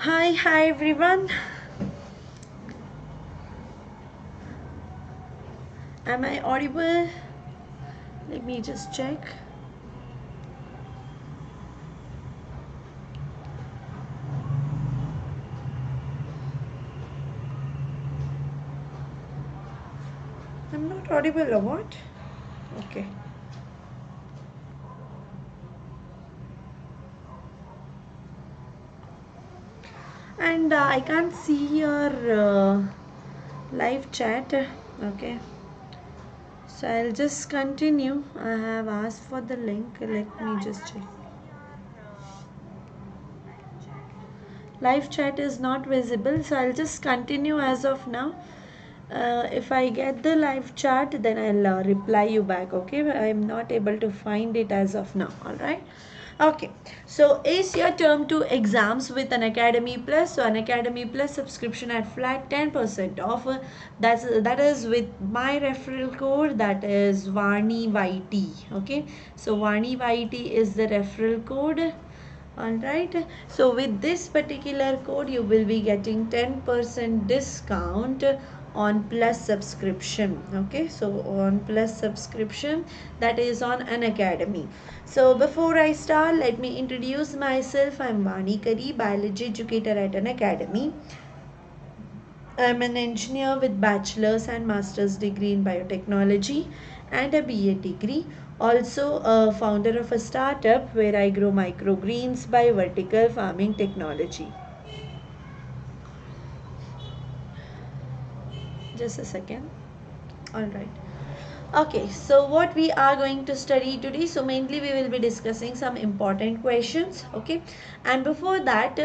Hi everyone. Am I audible? Let me just check. I'm not audible or what? Okay. And I can't see your live chat. Okay. So I'll just continue. I have asked for the link. Let me just check. Live chat is not visible, so I'll just continue as of now. If I get the live chat, then I'll reply you back. Okay, but I'm not able to find it as of now. All right. Okay, so is your term 2 exams with Unacademy Plus? So Unacademy Plus subscription at flat 10% off. That is with my referral code, that is Vani YT. Okay, so Vani YT is the referral code. Alright, so with this particular code you will be getting 10% discount on plus subscription. Okay, so on plus subscription, that is on Unacademy. So before I start, let me introduce myself. I'm Vani Kari, biology educator at Unacademy. I'm an engineer with bachelor's and master's degree in biotechnology and a B.Ed degree. Also a founder of a startup where I grow microgreens by vertical farming technology. Just a second. All right. Okay, so what we are going to study today, so mainly we will be discussing some important questions. Okay, and before that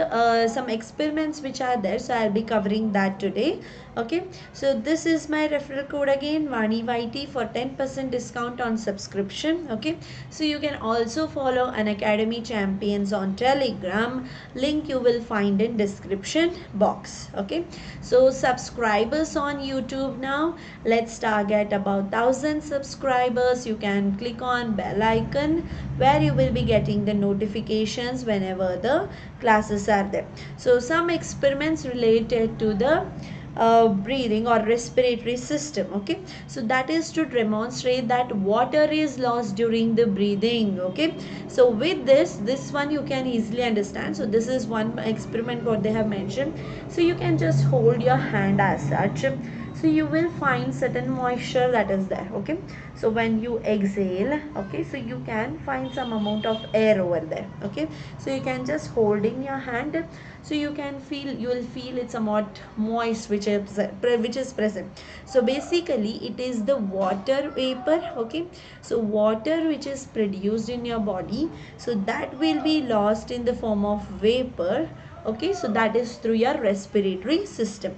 some experiments which are there, so I'll be covering that today. Okay, so this is my referral code again, Vani YT, for 10% discount on subscription. Okay, so you can also follow Unacademy Champions on Telegram. Link you will find in description box. Okay, so subscribers on YouTube now, let's target about 1000 subscribers. You can click on bell icon where you will be getting the notifications whenever the classes are there. So some experiments related to the breathing or respiratory system. Okay, so that is to demonstrate that water is lost during the breathing. Okay, so with this one you can easily understand. So this is one experiment what they have mentioned. So you can just hold your hand as such, so you will find certain moisture that is there. Okay, so when you exhale, okay, so you can find some amount of air over there. Okay, so you can just hold in your hand, so you can feel, you will feel it's somewhat moist, which is present. So basically it is the water vapor. Okay, so water which is produced in your body, so that will be lost in the form of vapor. Okay, so that is through your respiratory system.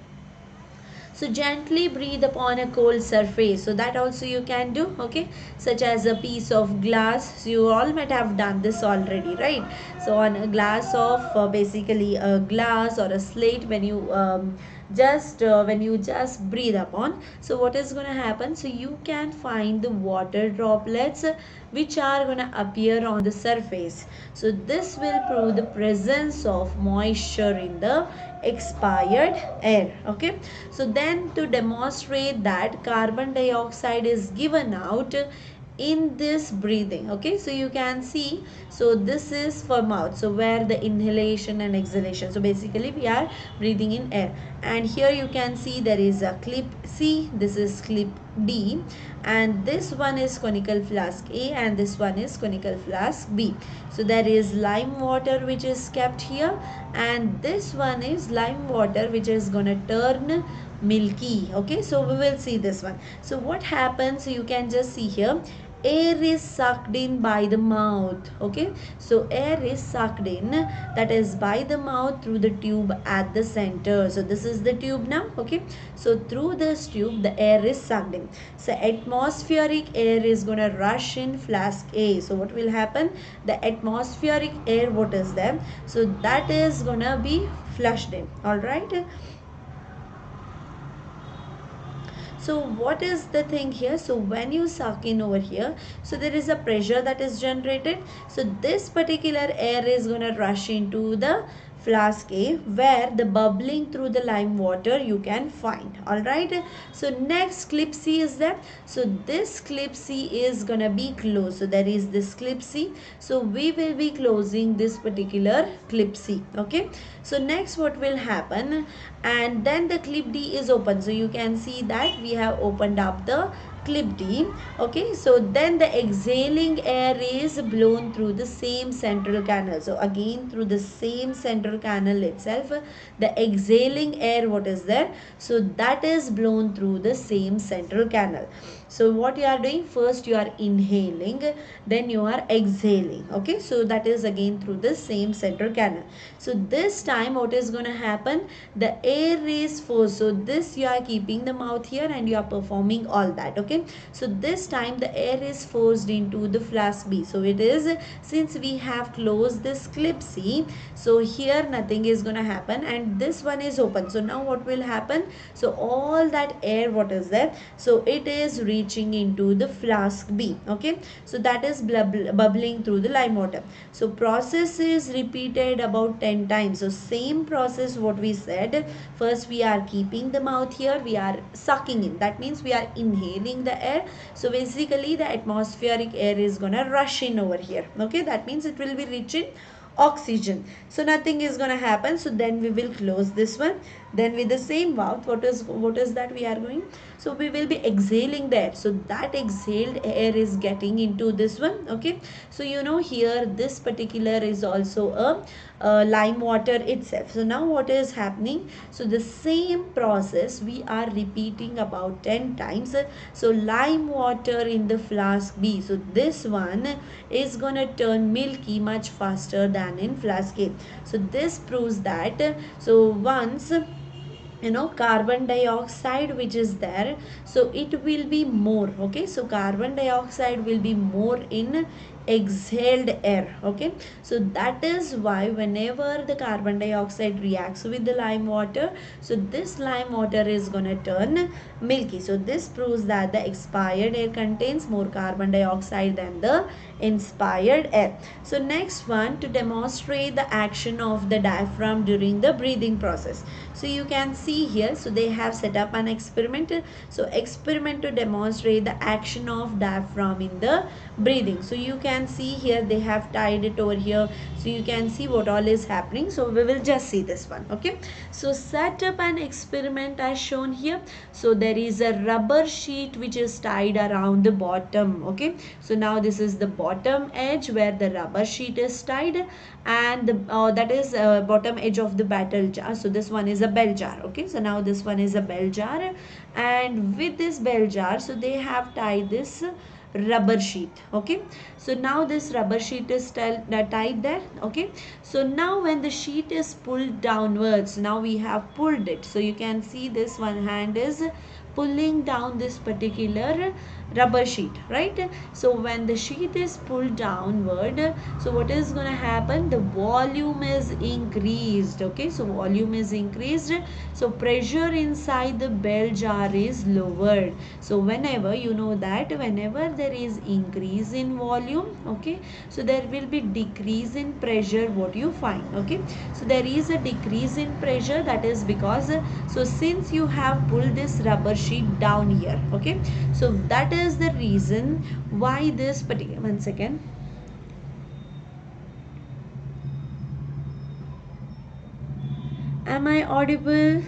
So gently breathe upon a cold surface, so that also you can do. Okay, such as a piece of glass. So you all might have done this already, right? So on a glass of basically a glass or a slate, when you just breathe upon, so what is going to happen, so you can find the water droplets which are going to appear on the surface. So this will prove the presence of moisture in the expired air. Okay, so then to demonstrate that carbon dioxide is given out in this breathing. Okay, so you can see, so this is for mouth, so where the inhalation and exhalation, so basically we are breathing in air. And here you can see there is a clip C, this is clip D, and this one is conical flask A and this one is conical flask B. So there is lime water which is kept here, and this one is lime water which is gonna turn milky. Okay, so we will see this one. So what happens, you can just see here, air is sucked in by the mouth. Okay, so air is sucked in, that is by the mouth, through the tube at the center. So this is the tube now. Okay, so through this tube the air is sucked in. So atmospheric air is going to rush in flask A. So what will happen, the atmospheric air what is there, so that is going to be flushed in. All right, so what is the thing here, so when you suck in over here, so there is a pressure that is generated. So this particular air is going to rush into the flask A, where the bubbling through the lime water you can find. Alright, so next clip C is there. So this clip C is gonna be closed. So there is this clip C. So we will be closing this particular clip C. Okay, so next what will happen, and then the clip D is open. So you can see that we have opened up the clip D. Okay, so then the exhaling air is blown through the same central canal. So again through the same central canal itself, the exhaling air what is there, so that is blown through the same central canal. So what you are doing, first you are inhaling, then you are exhaling. Okay, so that is again through the same central canal. So this time what is going to happen, the air is forced. So this you are keeping the mouth here and you are performing all that. Okay, so this time the air is forced into the flask B. So it is, since we have closed this clip C, so here nothing is going to happen and this one is open. So now what will happen, so all that air what is there, so it is reaching into the flask B. Okay, so that is bubbling through the lime water. So process is repeated about 10 times. So same process what we said, first we are keeping the mouth here, we are sucking in, that means we are inhaling the air. So basically the atmospheric air is gonna rush in over here. Okay, that means it will be reaching oxygen, so nothing is gonna happen. So then we will close this one, then with the same mouth what is that we are going, so we will be exhaling the air. So that exhaled air is getting into this one. Okay, so you know here this particular is also a lime water itself. So now what is happening, so the same process we are repeating about 10 times. So lime water in the flask B, so this one is gonna turn milky much faster than in flask A. So this proves that, so once you know carbon dioxide which is there, so it will be more. Okay, so carbon dioxide will be more in exhaled air. Okay, so that is why whenever the carbon dioxide reacts with the lime water, so this lime water is gonna turn milky. So this proves that the expired air contains more carbon dioxide than the inspired air. So next one, to demonstrate the action of the diaphragm during the breathing process. So you can see here, so they have set up an experiment. So experiment to demonstrate the action of diaphragm in the breathing. So you can see here they have tied it over here, so you can see what all is happening. So we will just see this one. Okay, so set up an experiment as shown here. So there is a rubber sheet which is tied around the bottom. Okay, so now this is the bottom edge where the rubber sheet is tied, and the that is bottom edge of the bottle jar. So this one is a bell jar. Okay, so now this one is a bell jar, and with this bell jar, so they have tied this rubber sheet. Okay, so now this rubber sheet is tied there. Okay, so now when the sheet is pulled downwards, now we have pulled it, so you can see this one hand is pulling down this particular rubber sheet, right? So when the sheet is pulled downward, so what is going to happen, the volume is increased. Okay, so volume is increased, so pressure inside the bell jar is lowered. So whenever you know that whenever there is increase in volume, okay, so there will be decrease in pressure, what you find. Okay, so there is a decrease in pressure, that is because so since you have pulled this rubber sheet down here. Okay, so that is the reason why this particular, one second, am I audible?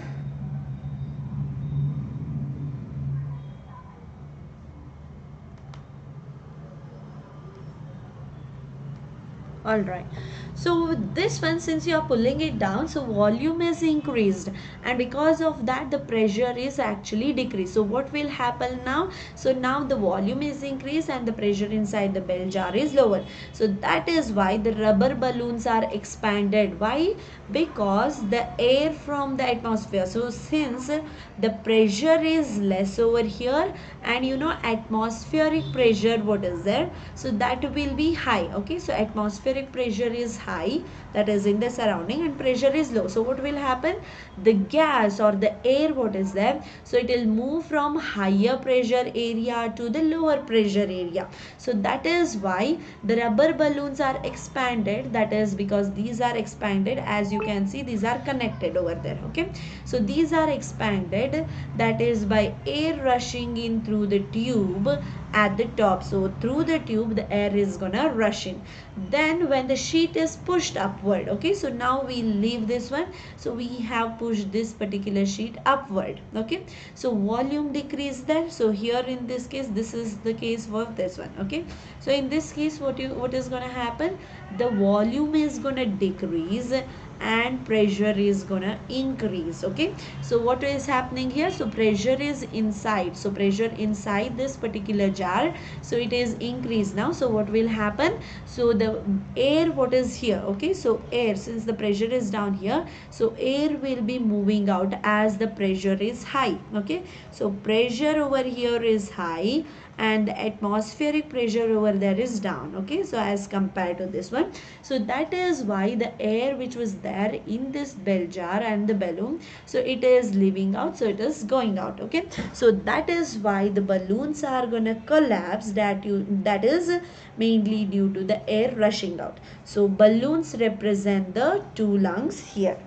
All right, so with this one, since you are pulling it down, so volume is increased, and because of that the pressure is actually decreased. So what will happen now, so now the volume is increased and the pressure inside the bell jar is lower. So that is why the rubber balloons are expanded. Why? Because the air from the atmosphere, so since the pressure is less over here, and you know atmospheric pressure what is there, so that will be high. Okay, so atmospheric atmospheric pressure is high, that is in the surrounding, and pressure is low. So what will happen? The gas or the air what is there, so it will move from higher pressure area to the lower pressure area. So that is why the rubber balloons are expanded, that is because these are expanded, as you can see these are connected over there. Okay, so these are expanded, that is by air rushing in through the tube at the top. So through the tube the air is gonna rush in. Then when the sheet is pushed upward, okay, so now we leave this one, so we have pushed this particular sheet upward. Okay, so volume decrease there. So here in this case, this is the case for this one. Okay, so in this case what is gonna happen, the volume is gonna decrease and pressure is gonna increase. Okay, so what is happening here, so pressure is inside, so pressure inside this particular jar, so it is increased now. So what will happen, so the air what is here, okay, so air, since the pressure is down here, so air will be moving out as the pressure is high. Okay, so pressure over here is high and the atmospheric pressure over there is down. Okay, so as compared to this one, so that is why the air which was there in this bell jar and the balloon, so it is leaving out, so it is going out. Okay, so that is why the balloons are gonna collapse, that is mainly due to the air rushing out. So balloons represent the two lungs here.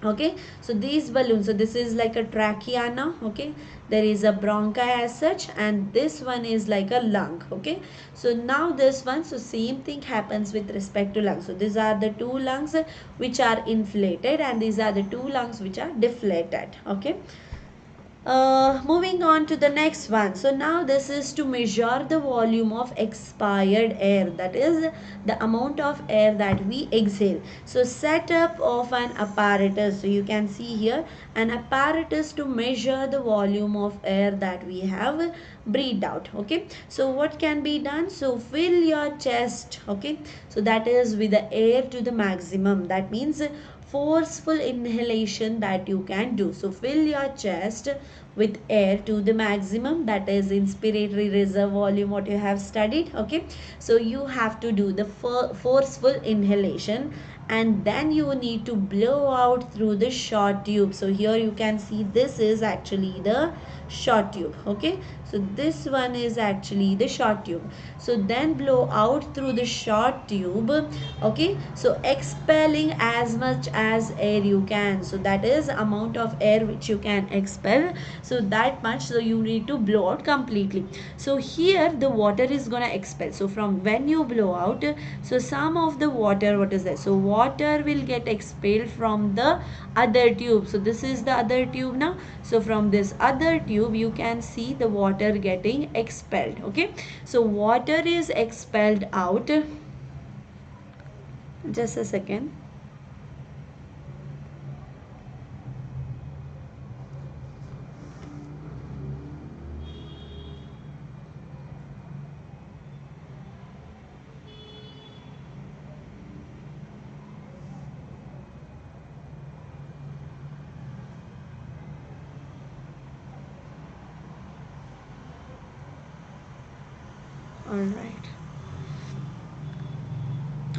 Okay, so these balloons, so this is like a trachea now. Okay, there is a bronchi as such, and this one is like a lung. Okay, so now this one, so same thing happens with respect to lungs. So these are the two lungs which are inflated and these are the two lungs which are deflated. Okay, moving on to the next one. So now this is to measure the volume of expired air, that is the amount of air that we exhale. So setup of an apparatus, so you can see here an apparatus to measure the volume of air that we have breathed out. Okay, so what can be done, so fill your chest. Okay, so that is with the air to the maximum, that means forceful inhalation that you can do. So fill your chest with air to the maximum, that is inspiratory reserve volume what you have studied. Okay, so you have to do the forceful inhalation and then you need to blow out through the short tube. So here you can see this is actually the short tube. Okay, so this one is actually the short tube. So then blow out through the short tube. Okay, so expelling as much as air you can, so that is amount of air which you can expel, so that much, so you need to blow out completely. So here the water is gonna expel, so from when you blow out, so some of the water what is there, so water will get expelled from the other tube. So this is the other tube now, so from this other tube you can see the water getting expelled. Okay, so water is expelled out, just a second. All right.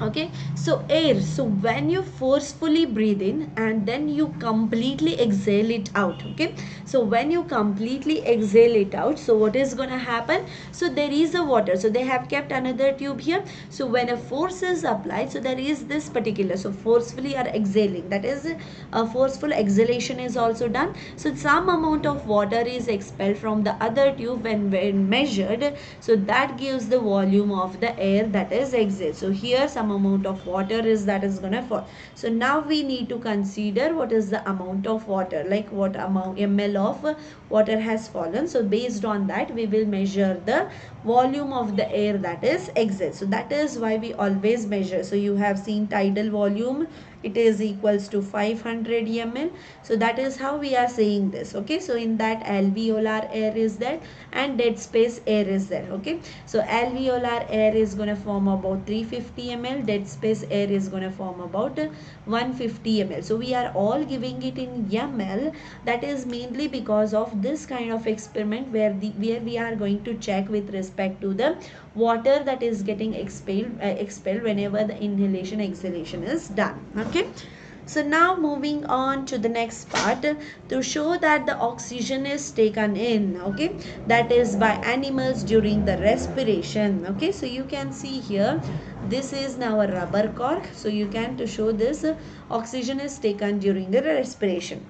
Okay, so air, so when you forcefully breathe in and then you completely exhale it out. Okay, so when you completely exhale it out, so what is gonna happen, so there is a water, so they have kept another tube here. So when a force is applied, so there is this particular, so forcefully are exhaling, that is a forceful exhalation is also done. So some amount of water is expelled from the other tube when measured, so that gives the volume of the air that is exhaled. So here some amount of water is that is gonna fall. So now we need to consider what is the amount of water, like what amount ml of water has fallen. So based on that we will measure the volume of the air that is exhaled. So that is why we always measure. So you have seen tidal volume, it is equals to 500 ml. So that is how we are saying this. Okay, so in that alveolar air is there and dead space air is there. Okay, so alveolar air is going to form about 350 ml, dead space air is going to form about 150 ml. So we are all giving it in ml, that is mainly because of this kind of experiment where we are going to check with respect to the water that is getting expelled whenever the inhalation exhalation is done. Okay. So now moving on to the next part, to show that the oxygen is taken in, okay, that is by animals during the respiration. Okay, so you can see here, this is now a rubber cork. So you can, to show this, oxygen is taken during the respiration.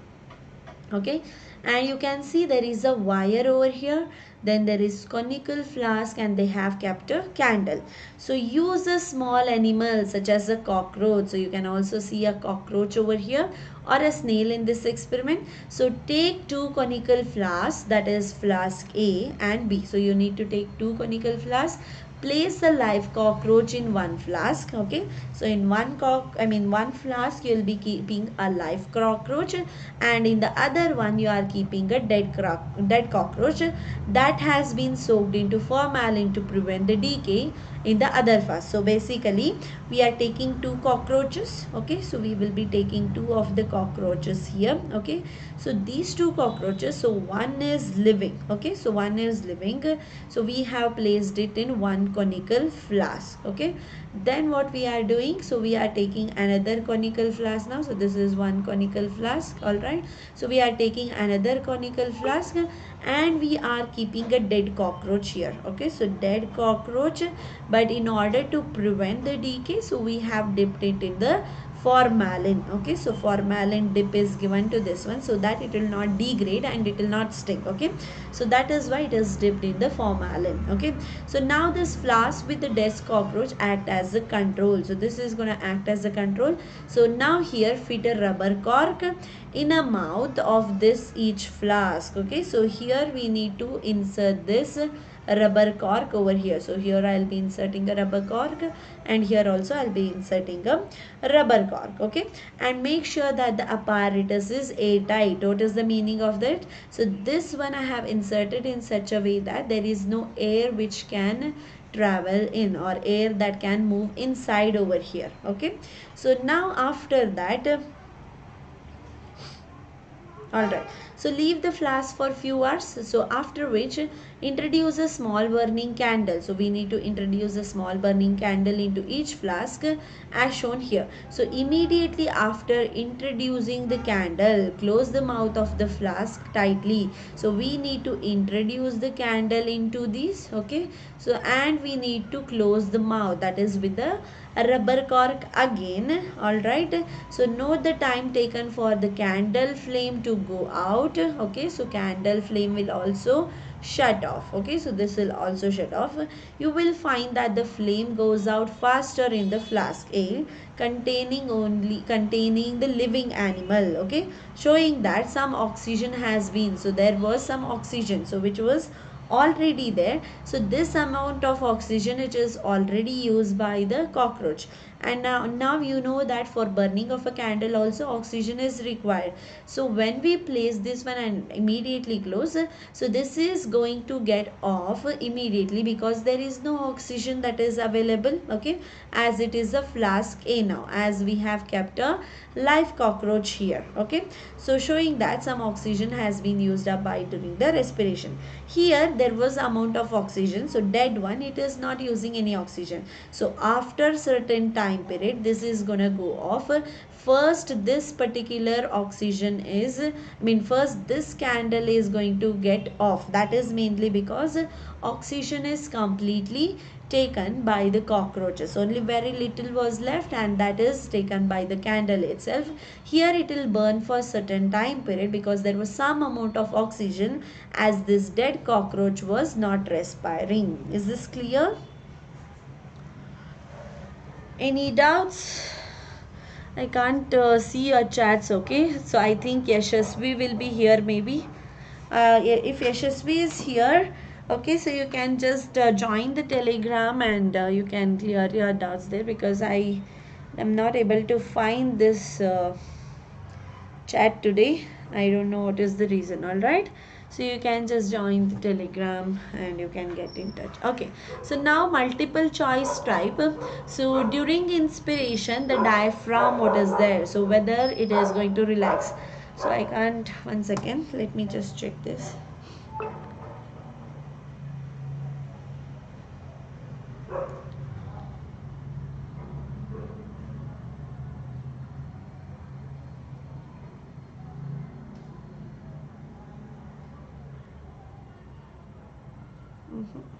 Okay, and you can see there is a wire over here, then there is conical flask, and they have kept a candle. So use a small animal such as a cockroach. So you can also see a cockroach over here, or a snail in this experiment. So take two conical flasks, that is flask A and B. So you need to take two conical flasks, place a live cockroach in one flask. Okay, so in one flask you will be keeping a live cockroach, and in the other one you are keeping a dead cockroach that has been soaked into formalin to prevent the decay in the other flask. So basically we are taking two cockroaches. Okay, so we will be taking two of the cockroaches here. Okay, so these two cockroaches, so one is living. Okay, so one is living, so we have placed it in one conical flask. Okay, then what we are doing, so we are taking another conical flask now. So this is one conical flask. All right, so we are taking another conical flask, and we are keeping a dead cockroach here. Okay, so dead cockroach, but in order to prevent the decay, so we have dipped it in the formalin. Okay, so formalin dip is given to this one so that it will not degrade and it will not stick. Okay, so that is why it is dipped in the formalin. Okay, so now this flask with the dead cockroach act as a control. So this is going to act as a control. So now here fit a rubber cork in a mouth of this each flask. Okay, so here we need to insert this rubber cork over here. So here I'll be inserting a rubber cork, and here also I'll be inserting a rubber cork. Okay, and make sure that the apparatus is airtight. What is the meaning of that? So this one I have inserted in such a way that there is no air which can travel in, or air that can move inside over here. Okay, so now after that, alright, so leave the flask for few hours. So after which introduce a small burning candle. So we need to introduce a small burning candle into each flask as shown here. So immediately after introducing the candle, close the mouth of the flask tightly. So we need to introduce the candle into these. Okay, so and we need to close the mouth, that is with the rubber cork again. Alright, so note the time taken for the candle flame to go out. Okay, so candle flame will also shut off. Okay, so this will also shut off. You will find that the flame goes out faster in the flask A containing the living animal. Okay, showing that some oxygen has been, so there was some oxygen, so which was already there. So this amount of oxygen, it is already used by the cockroach. And now you know that for burning of a candle also oxygen is required. So when we place this one and immediately close, so this is going to get off immediately because there is no oxygen that is available. Okay, as it is a flask A now, as we have kept a live cockroach here. Okay, so showing that some oxygen has been used up by during the respiration. Here there was amount of oxygen, so dead one, it is not using any oxygen. So after certain time period, this is gonna go off. First this particular oxygen is, first this candle is going to get off. That is mainly because oxygen is completely taken by the cockroaches. Only very little was left, and that is taken by the candle itself. Here it will burn for certain time period because there was some amount of oxygen, as this dead cockroach was not respiring. Is this clear? Any doubts? I can't see your chats. Okay, so I think Yashasvi will be here maybe. If Yashasvi is here, okay, so you can just join the telegram, and you can clear your doubts there, because I am not able to find this chat today. I don't know what is the reason. All right, so you can just join the telegram and you can get in touch. Okay, so now multiple choice type. So during inspiration, the diaphragm, what is there, so whether it is going to relax. So I can't, 1 second, let me just check this.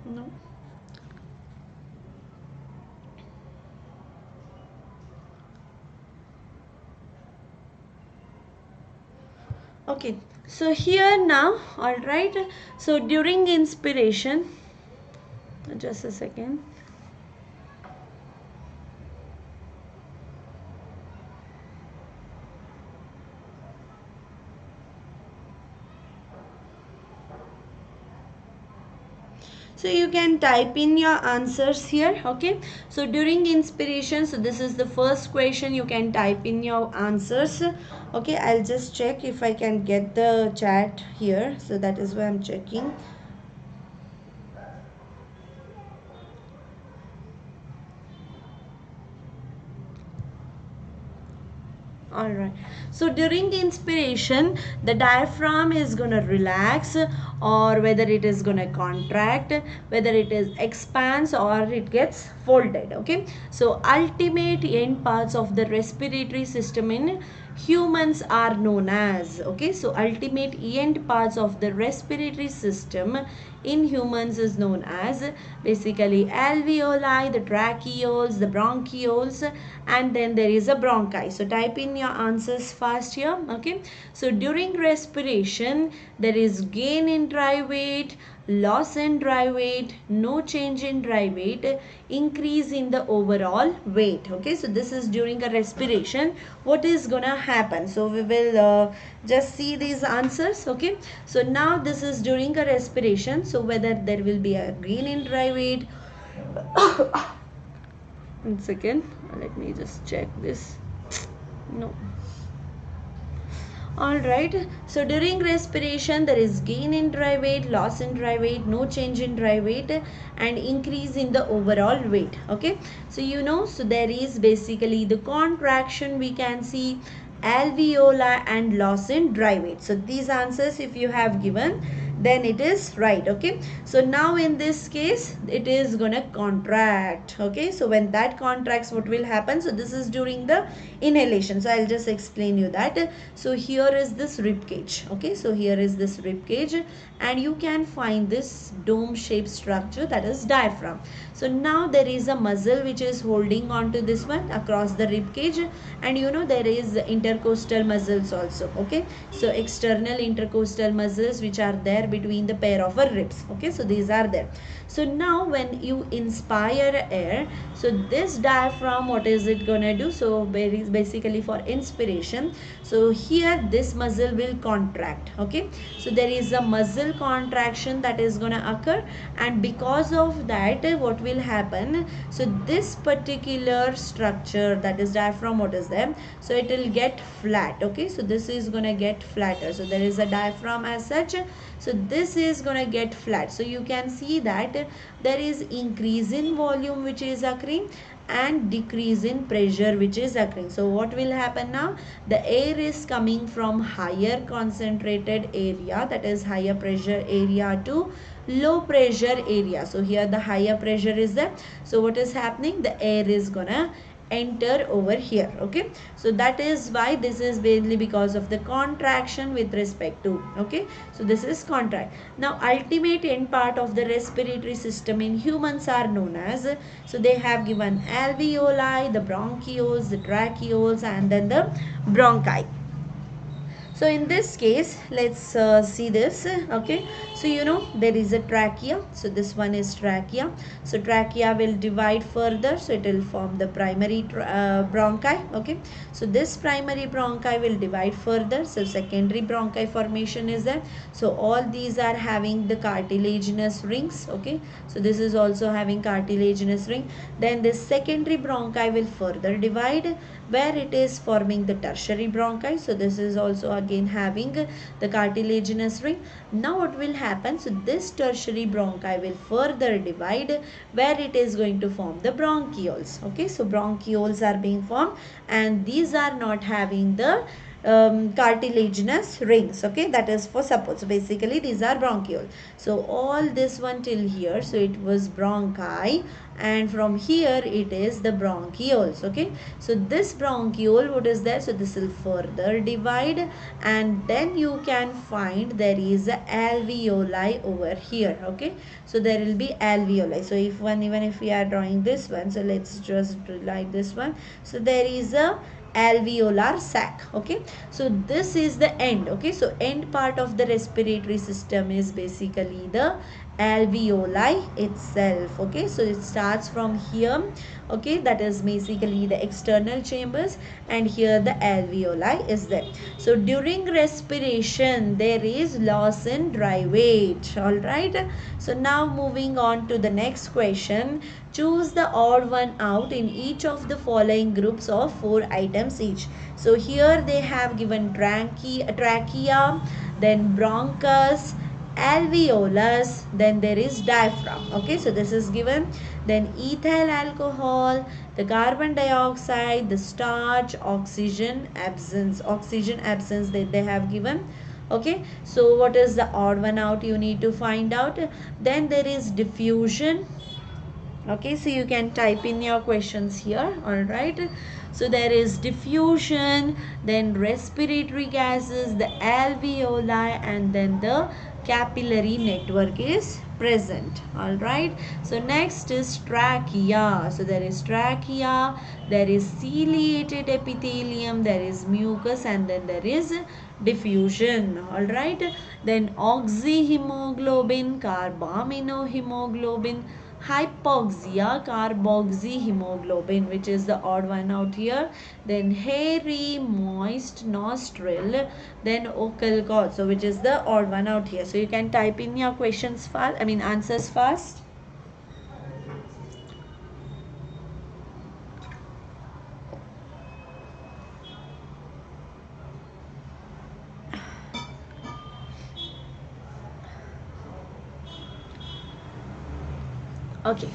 No. Okay, so here now, all right. So during inspiration, just a second. So you can type in your answers here. Okay, so during inspiration, so this is the first question, you can type in your answers. Okay, I'll just check if I can get the chat here, so that is why I'm checking. All right, so during inspiration the diaphragm is gonna relax, or whether it is gonna contract, whether it is expands or it gets folded. Okay, so ultimate end parts of the respiratory system in humans are known as, okay, so ultimate end parts of the respiratory system in humans is known as basically alveoli, the tracheoles, the bronchioles, and then there is a bronchi. So type in your answers fast here. Okay, so during respiration there is gain in dry weight, loss in dry weight, no change in dry weight, increase in the overall weight. Okay, so this is during a respiration what is gonna happen. So we will just see these answers. Okay, so now this is during a respiration, so whether there will be a gain in dry weight. 1 second, let me just check this. No. All right, so during respiration there is gain in dry weight, loss in dry weight, no change in dry weight, and increase in the overall weight. Okay, so you know, so there is basically the contraction, we can see alveoli and loss in dry weight. So these answers if you have given, then it is right. Okay, so now in this case it is gonna contract. Okay, so when that contracts, what will happen? So this is during the inhalation, so I'll just explain you that. So here is this rib cage. Okay, so here is this rib cage, and you can find this dome shaped structure, that is diaphragm. So now there is a muscle which is holding on to this one across the rib cage, and you know there is intercostal muscles also. Okay, so external intercostal muscles which are there between the pair of our ribs. Okay, so these are there. So now when you inspire air, so this diaphragm, what is it gonna do? So basically for inspiration, so here this muscle will contract. Okay, so there is a muscle contraction that is gonna occur, and because of that what will happen? So this particular structure, that is diaphragm, what is there? So it will get flat. Okay, so this is gonna get flatter. So there is a diaphragm as such, so this is gonna get flat. So you can see that there is increase in volume which is occurring and decrease in pressure which is occurring. So what will happen now? The air is coming from higher concentrated area, that is higher pressure area, to low pressure area. So here the higher pressure is there, so what is happening? The air is gonna enter over here. Okay, so that is why this is mainly because of the contraction with respect to. Okay, so this is contract. Now ultimate end part of the respiratory system in humans are known as, so they have given alveoli, the bronchioles, the tracheoles, and then the bronchi. So in this case, let's see this. Okay, so you know there is a trachea, so this one is trachea. So trachea will divide further, so it will form the primary bronchi. Okay, so this primary bronchi will divide further, so secondary bronchi formation is there. So all these are having the cartilaginous rings. Okay, so this is also having cartilaginous ring. Then this secondary bronchi will further divide, where it is forming the tertiary bronchi. So this is also again having the cartilaginous ring. Now what will happen? So this tertiary bronchi will further divide, where it is going to form the bronchioles. Okay, so bronchioles are being formed, and these are not having the cartilaginous rings. Okay, that is for support. So basically these are bronchiole. So all this one till here, so it was bronchi, and from here it is the bronchioles. Okay, so this bronchiole, what is there? So this will further divide, and then you can find there is a alveoli over here. Okay, so there will be alveoli. So if one, even if we are drawing this one, so let's just like this one, so there is a alveolar sac. Okay, so this is the end. Okay, so end part of the respiratory system is basically the alveoli itself. Okay, so it starts from here. Okay, that is basically the external chambers, and here the alveoli is there. So during respiration there is loss in dry weight. All right, so now moving on to the next question. Choose the odd one out in each of the following groups of 4 items each. So here they have given trachea, then bronchus, alveolus, then there is diaphragm. Okay, so this is given. Then ethyl alcohol, the carbon dioxide, the starch, oxygen absence that they have given. Okay, so what is the odd one out you need to find out. Then there is diffusion. Okay, so you can type in your questions here. All right, so there is diffusion, then respiratory gases, the alveoli, and then the capillary network is present. All right, so next is trachea. So there is trachea, there is ciliated epithelium, there is mucus, and then there is diffusion. All right, then oxyhemoglobin, carbaminohemoglobin, hypoxia, carboxyhemoglobin, which is the odd one out here. Then hairy, moist nostril, then ocal cord, so which is the odd one out here. So you can type in your questions fast, answers fast. Okay,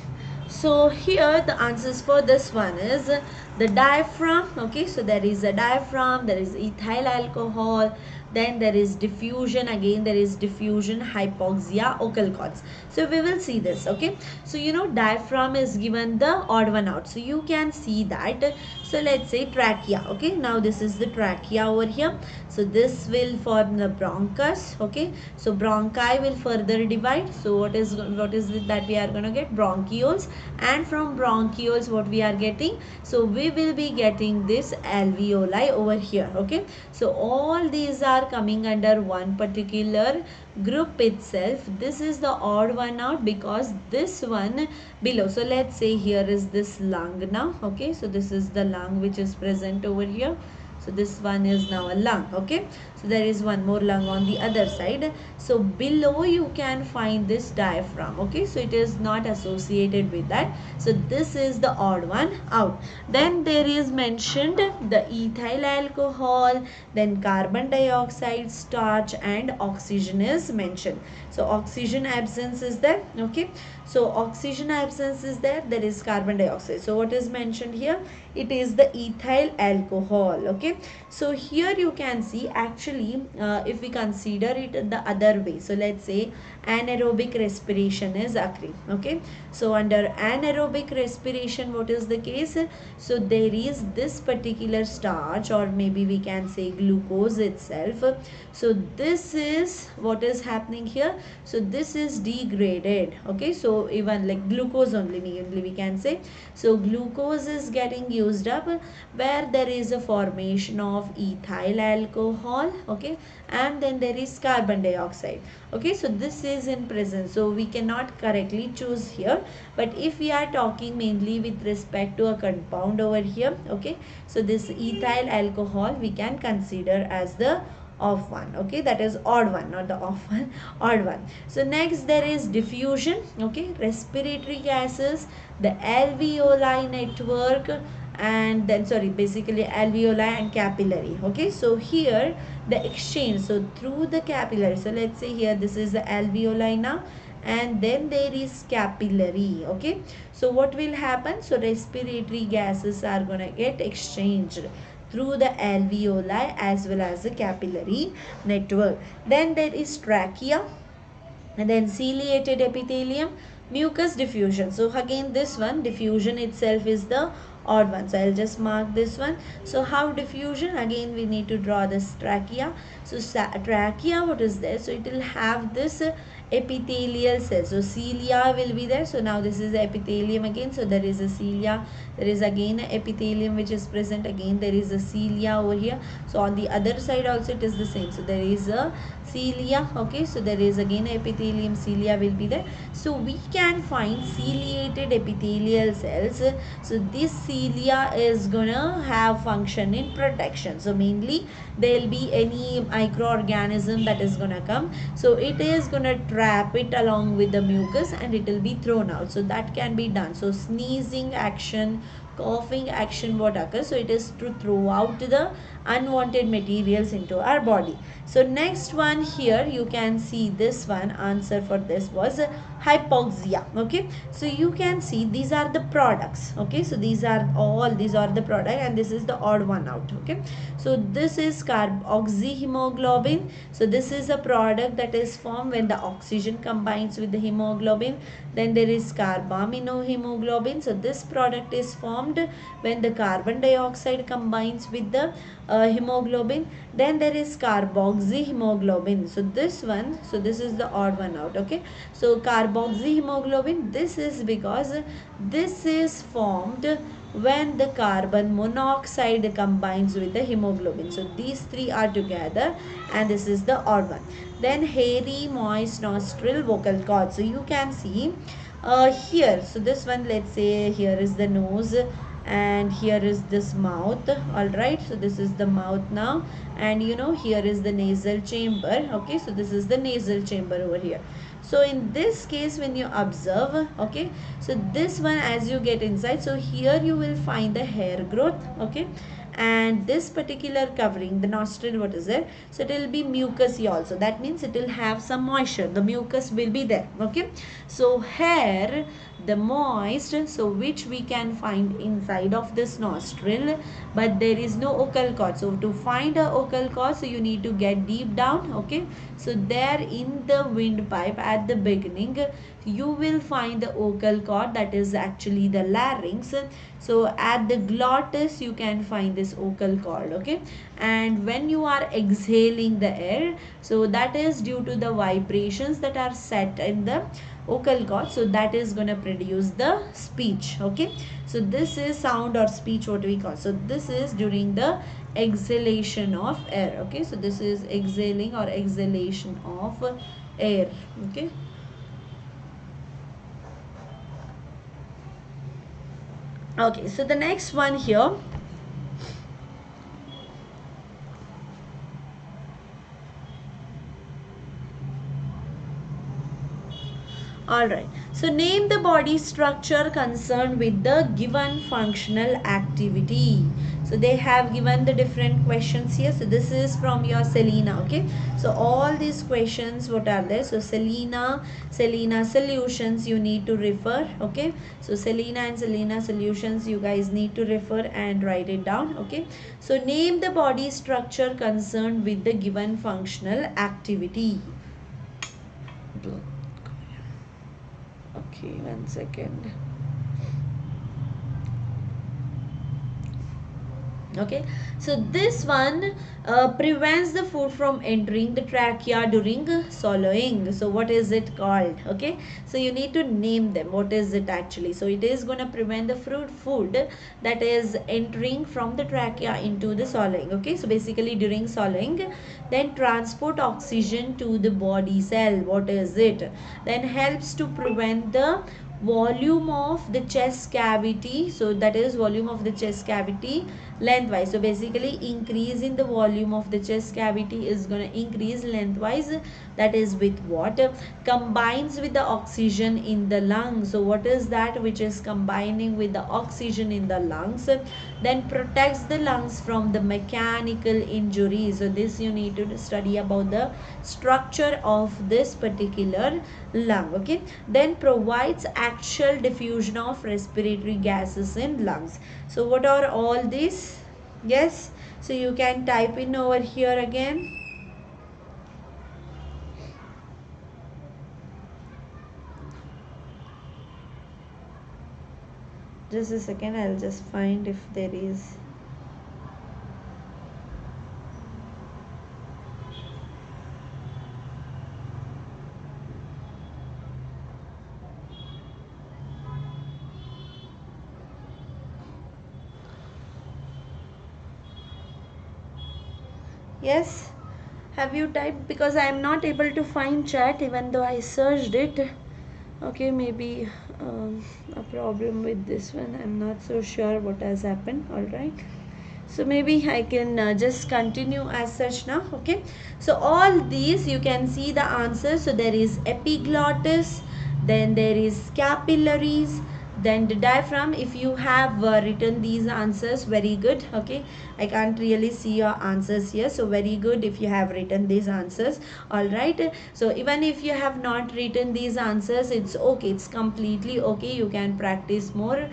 so here the answers for this one is the diaphragm. Okay, so there is a diaphragm, there is ethyl alcohol, then there is diffusion, again there is diffusion, hypoxia, ocal cords. So we will see this. Okay, so diaphragm is given the odd one out, so you can see that. So let's say trachea. Okay, now this is the trachea over here, so this will form the bronchus. Okay, so bronchi will further divide, so what is it that we are going to get? Bronchioles, and from bronchioles what we are getting? So we will be getting this alveoli over here. Okay, so all these are coming under one particular group itself. This is the odd one out because this one below, so let's say here is this lung now. Okay, so this is the lung which is present over here. So this one is now a lung. Okay, so there is one more lung on the other side. So below you can find this diaphragm. Okay, so it is not associated with that, so this is the odd one out. Then there is mentioned the ethyl alcohol, then carbon dioxide, starch, and oxygen is mentioned. So oxygen absence is there. Okay, so oxygen absence is there, there is carbon dioxide. So what is mentioned here? It is the ethyl alcohol. Okay, so here you can see actually if we consider it the other way, so let's say anaerobic respiration is occurring. Okay, so under anaerobic respiration what is the case? So there is this particular starch, or maybe we can say glucose itself. So this is what is happening here. So this is degraded. Okay, so even like glucose only we can say. So glucose is getting used up where there is a formation of ethyl alcohol. Okay, and then there is carbon dioxide. Okay, so this is in presence, so we cannot correctly choose here, but if we are talking mainly with respect to a compound over here, okay, so this ethyl alcohol we can consider as the off one. Okay, that is odd one, not the off one, odd one. So next there is diffusion. Okay, respiratory gases, the alveoli network, and then basically alveoli and capillary. Okay, so here the exchange, so through the capillary, so let's say here this is the alveoli now, and then there is capillary. Okay, so what will happen? So respiratory gases are gonna get exchanged through the alveoli as well as the capillary network. Then there is trachea, and then ciliated epithelium, mucus diffusion. So again this one diffusion itself is the odd one, so I'll just mark this one. So how diffusion? Again we need to draw this trachea. So trachea, what is there? So it will have this epithelial cells, so cilia will be there. So now this is the epithelium again, so there is a cilia, there is again a epithelium which is present, again there is a cilia over here. So on the other side also it is the same, so there is a cilia. Okay, so there is again epithelium, cilia will be there. So we can find ciliated epithelial cells. So this cilia is gonna have function in protection. So mainly there will be any microorganism that is gonna come, so it is gonna trap it along with the mucus and it will be thrown out. So that can be done. So sneezing action, coughing action, what occurs? So it is to throw out the unwanted materials into our body. So next one here you can see this one, answer for this was hypoxia. Okay, so you can see these are the products. Okay, so these are the product and this is the odd one out. Okay, so this is carboxyhemoglobin. So this is a product that is formed when the oxygen combines with the hemoglobin. Then there is carbaminohemoglobin. So this product is formed when the carbon dioxide combines with the hemoglobin. Then there is carboxyhemoglobin. So this one, so this is the odd one out. Okay, so carboxyhemoglobin, this is because this is formed when the carbon monoxide combines with the hemoglobin. So these three are together and this is the odd one. Then hairy moist nostril vocal cord. So you can see here, so this one, let's say here is the nose and here is this mouth. All right, so this is the mouth now, and you know here is the nasal chamber. Okay, so this is the nasal chamber over here. So in this case when you observe, okay, so this one as you get inside, so here you will find the hair growth. Okay, and this particular covering the nostril, what is it? So it will be mucousy also, that means it will have some moisture, the mucus will be there. Okay, so hair, the moist, so which we can find inside of this nostril, but there is no ocal cord. So to find a ocal cord, so you need to get deep down. Okay, so there in the windpipe at the beginning you will find the ocal cord, that is actually the larynx. So at the glottis you can find this ocal cord. Okay, and when you are exhaling the air, so that is due to the vibrations that are set in the vocal cord, so that is going to produce the speech. Okay, so this is sound or speech, what we call. So this is during the exhalation of air. Okay, so this is exhaling or exhalation of air. Okay, okay, so the next one here, alright, so name the body structure concerned with the given functional activity. So they have given the different questions here. So this is from your Selena. Okay, so all these questions, what are there? So Selena solutions you need to refer. Okay, so Selena and Selena solutions you guys need to refer and write it down. Okay, so name the body structure concerned with the given functional activity. Okay, 1 second. Okay, so this one prevents the food from entering the trachea during swallowing. So what is it called? Okay, so you need to name them. What is it actually? So it is going to prevent the food that is entering from the trachea into the swallowing. Okay, so basically during swallowing, then transport oxygen to the body cell. What is it? Then helps to prevent the volume of the chest cavity, so that is volume of the chest cavity lengthwise. So basically increase in the volume of the chest cavity is going to increase lengthwise. That is with what? Combines with the oxygen in the lungs. So what is that which is combining with the oxygen in the lungs? Then protects the lungs from the mechanical injuries. So this you need to study about the structure of this particular lung. Okay, then provides actual diffusion of respiratory gases in lungs. So what are all these? Yes, so you can type in over here again. Just a second, I'll just find if there is. Yes, have you typed? Because I am not able to find chat even though I searched it. Okay, maybe a problem with this one. I'm not so sure what has happened. All right, so maybe I can just continue as such now. Okay, so all these you can see the answers. So there is epiglottis, then there is capillaries, then the diaphragm. If you have written these answers, very good. Okay, I can't really see your answers here, so very good if you have written these answers. All right, so even if you have not written these answers, it's okay, it's completely okay. You can practice more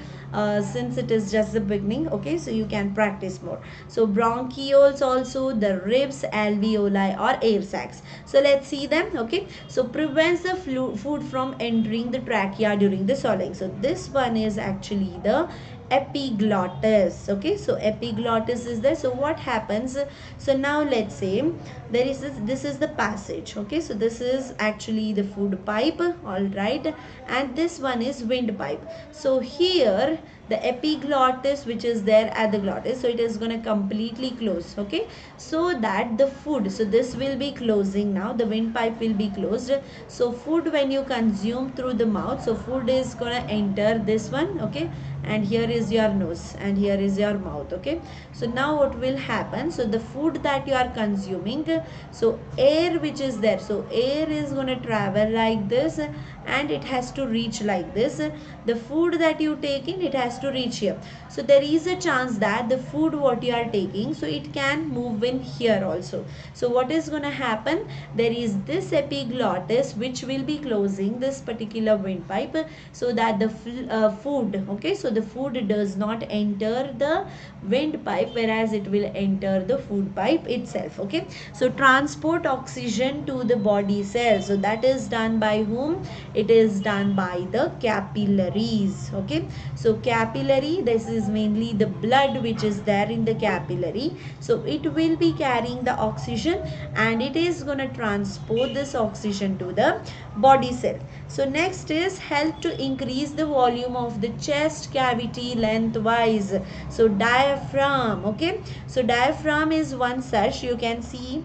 since it is just the beginning. Okay, so you can practice more. So bronchioles, also the ribs, alveoli or air sacs. So let's see them. Okay, so prevents the food from entering the trachea during the swallowing. So this one is actually the epiglottis. Okay, so epiglottis is there. So what happens? So now let's say there is this is the passage. Okay, so this is actually the food pipe. All right, and this one is windpipe. So here the epiglottis which is there at the glottis, so it is going to completely close. Okay, so that the food, so this will be closing now, the windpipe will be closed. So food when you consume through the mouth, so food is going to enter this one. Okay, and here is your nose and here is your mouth. Okay, so now what will happen? So the food that you are consuming, so air which is there, so air is going to travel like this and it has to reach like this. The food that you take in, it has to reach here. So there is a chance that the food what you are taking, so it can move in here also. So what is going to happen? There is this epiglottis which will be closing this particular windpipe so that the food, okay, so the food does not enter the windpipe, whereas it will enter the food pipe itself. Okay, so transport oxygen to the body cells, so that is done by whom? It is done by the capillaries. Okay, so capillary, this is mainly the blood which is there in the capillary. So it will be carrying the oxygen and it is going to transport this oxygen to the body cell. So next is help to increase the volume of the chest cavity lengthwise. So diaphragm. Okay, so diaphragm is one such, you can see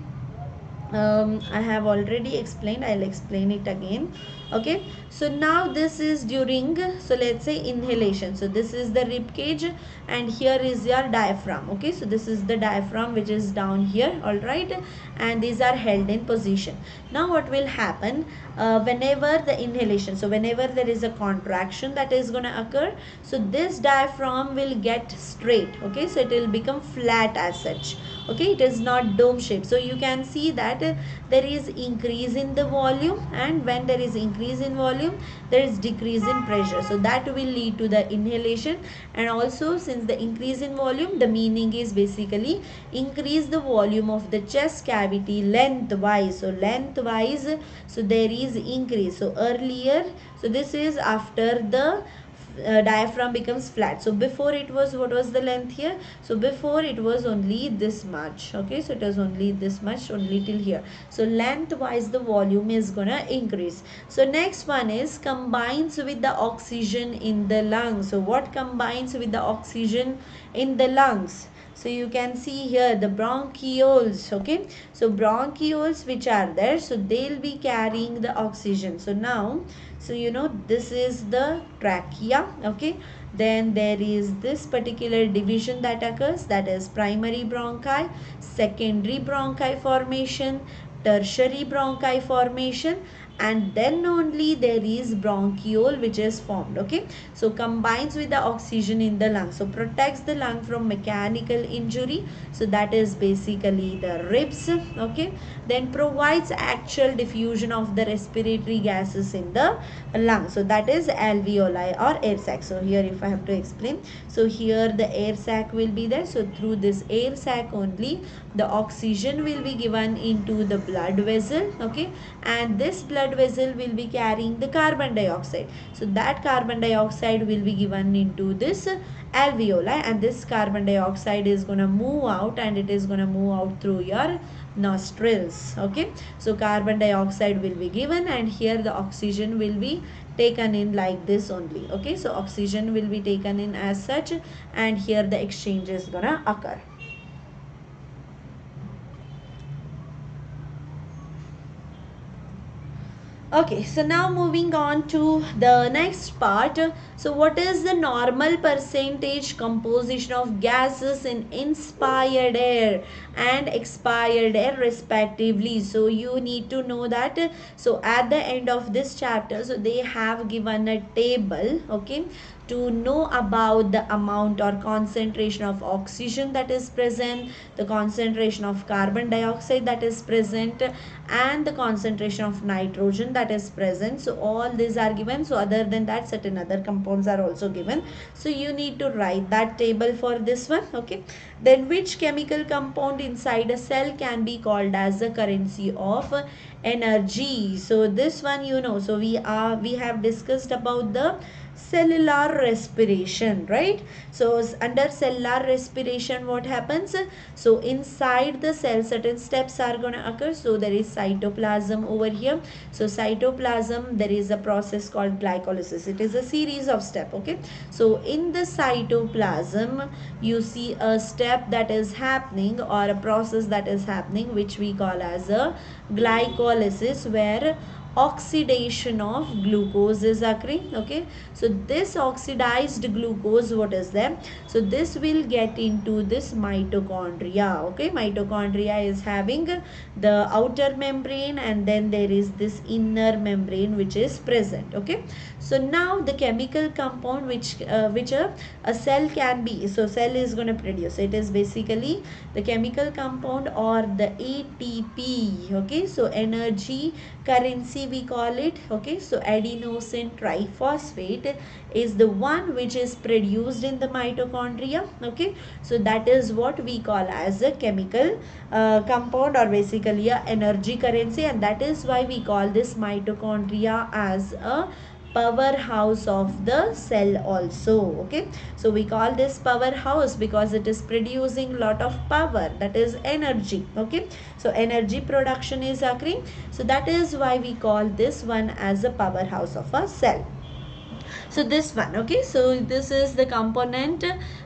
I have already explained, I'll explain it again. Okay, so now this is during, so let's say inhalation. So this is the rib cage and here is your diaphragm. Okay, so this is the diaphragm which is down here. All right, and these are held in position. Now what will happen whenever the inhalation, so whenever there is a contraction that is going to occur, so this diaphragm will get straight. Okay, so it will become flat as such. Okay, it is not dome shape. So you can see that there is increase in the volume, and when there is increase in volume, there is decrease in pressure. So that will lead to the inhalation. And also since the increase in volume, the meaning is basically increase the volume of the chest cavity lengthwise. So lengthwise, so there is increase. So earlier, so this is after the diaphragm becomes flat. So before it was, what was the length here? So before it was only this much. Okay, so it was only this much, only till here. So lengthwise the volume is gonna increase. So next one is combines with the oxygen in the lungs. So what combines with the oxygen in the lungs? So you can see here the bronchioles. Okay, so bronchioles which are there, so they'll be carrying the oxygen. So now, so you know this is the trachea. Okay, Then there is this particular division that occurs, that is primary bronchi, secondary bronchi formation, tertiary bronchi formation, and then only there is bronchiole which is formed. Okay, so combines with the oxygen in the lung, so protects the lung from mechanical injury, so that is basically the ribs. Okay, then provides actual diffusion of the respiratory gases in the lung, so that is alveoli or air sac. So here if I have to explain, so here the air sac will be there, so through this air sac only the oxygen will be given into the blood vessel. Okay, and this blood vessel will be carrying the carbon dioxide, so that carbon dioxide will be given into this alveoli, and this carbon dioxide is going to move out, and it is going to move out through your nostrils. Okay, so carbon dioxide will be given, and here the oxygen will be taken in like this only. Okay, so oxygen will be taken in as such, and here the exchange is gonna occur. Okay, so now moving on to the next part. So what is the normal percentage composition of gases in inspired air and expired air respectively? So you need to know that. So at the end of this chapter, so they have given a table, okay, to know about the amount or concentration of oxygen that is present, the concentration of carbon dioxide that is present, and the concentration of nitrogen that is present. So all these are given. So other than that, certain other compounds are also given, so you need to write that table for this one. Okay, then which chemical compound inside a cell can be called as the currency of energy? So this one you know, so we have discussed about the cellular respiration, right? So under cellular respiration what happens? So inside the cell certain steps are going to occur. So there is cytoplasm over here. So cytoplasm, there is a process called glycolysis. It is a series of steps. Okay, so in the cytoplasm you see a step that is happening, or a process that is happening, which we call as a glycolysis, where oxidation of glucose is occurring. Okay, so this oxidized glucose, what is there? So this will get into this mitochondria. Okay, mitochondria is having the outer membrane, and then there is this inner membrane which is present. Okay, so now the chemical compound which a cell can be, so cell is going to produce, it is basically the chemical compound or the ATP. Okay, so energy currency we call it. Okay, so adenosine triphosphate is the one which is produced in the mitochondria. Okay, so that is what we call as a chemical compound, or basically a energy currency, and that is why we call this mitochondria as a powerhouse of the cell also. Okay, so we call this powerhouse because it is producing lot of power, that is energy. Okay, so energy production is occurring, so that is why we call this one as a powerhouse of a cell. So this one, okay, so this is the component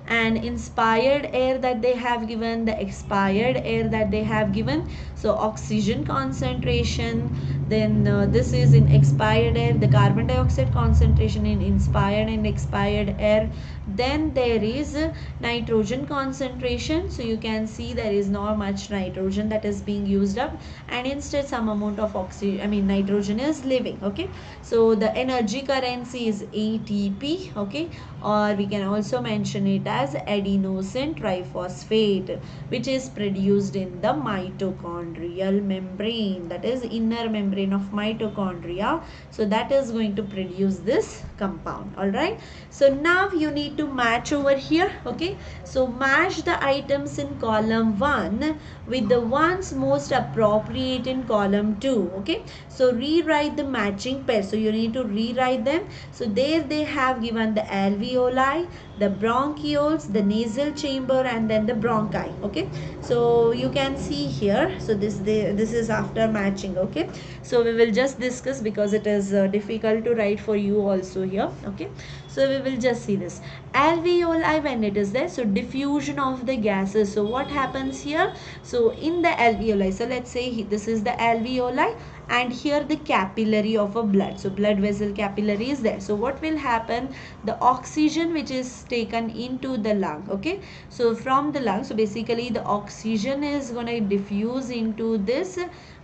and inspired air that they have given, the expired air that they have given. So oxygen concentration, then this is in expired air, the carbon dioxide concentration in inspired and expired air. Then there is nitrogen concentration, so you can see there is not much nitrogen that is being used up, and instead some amount of nitrogen is leaving. Okay, so the energy currency is ATP. Okay, or we can also mention it as adenosine triphosphate, which is produced in the mitochondrial membrane, that is inner membrane of mitochondria. So that is going to produce this compound. All right, so now you need to match over here. Okay, so match the items in column 1 with the ones most appropriate in column 2. Okay, so rewrite the matching pair, so you need to rewrite them. So there they have given the alveoli, the bronchioles, the nasal chamber, and then the bronchi. Okay, so you can see here, so this is after matching. Okay, so we will just discuss because it is difficult to write for you also here. Okay, So we will just see this. Alveoli, when it is there, so diffusion of the gases. So what happens here? So in the alveoli, so let's say this is the alveoli, and here the capillary of a blood. So blood vessel capillary is there. So what will happen? The oxygen which is taken into the lung, okay, so from the lung, so basically the oxygen is going to diffuse into this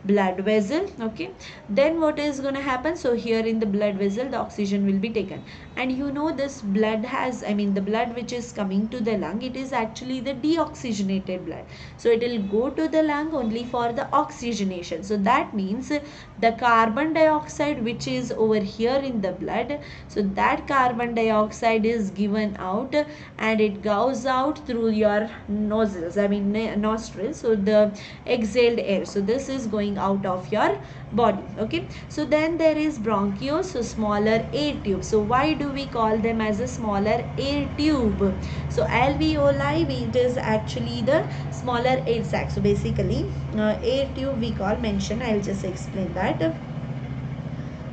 blood vessel, okay. Then what is going to happen? So here in the blood vessel the oxygen will be taken, and you know this blood has, I mean the blood which is coming to the lung, it is actually the deoxygenated blood. So it will go to the lung only for the oxygenation. So that means the carbon dioxide which is over here in the blood, so that carbon dioxide is given out and it goes out through your nostrils, I mean nostrils, so the exhaled air. So this is going out of your body, okay. So then there is bronchioles, so smaller air tube. So why do we call them as a smaller air tube? So alveoli, it is actually the smaller air sac. So basically air tube we call, mention, I'll just explain that.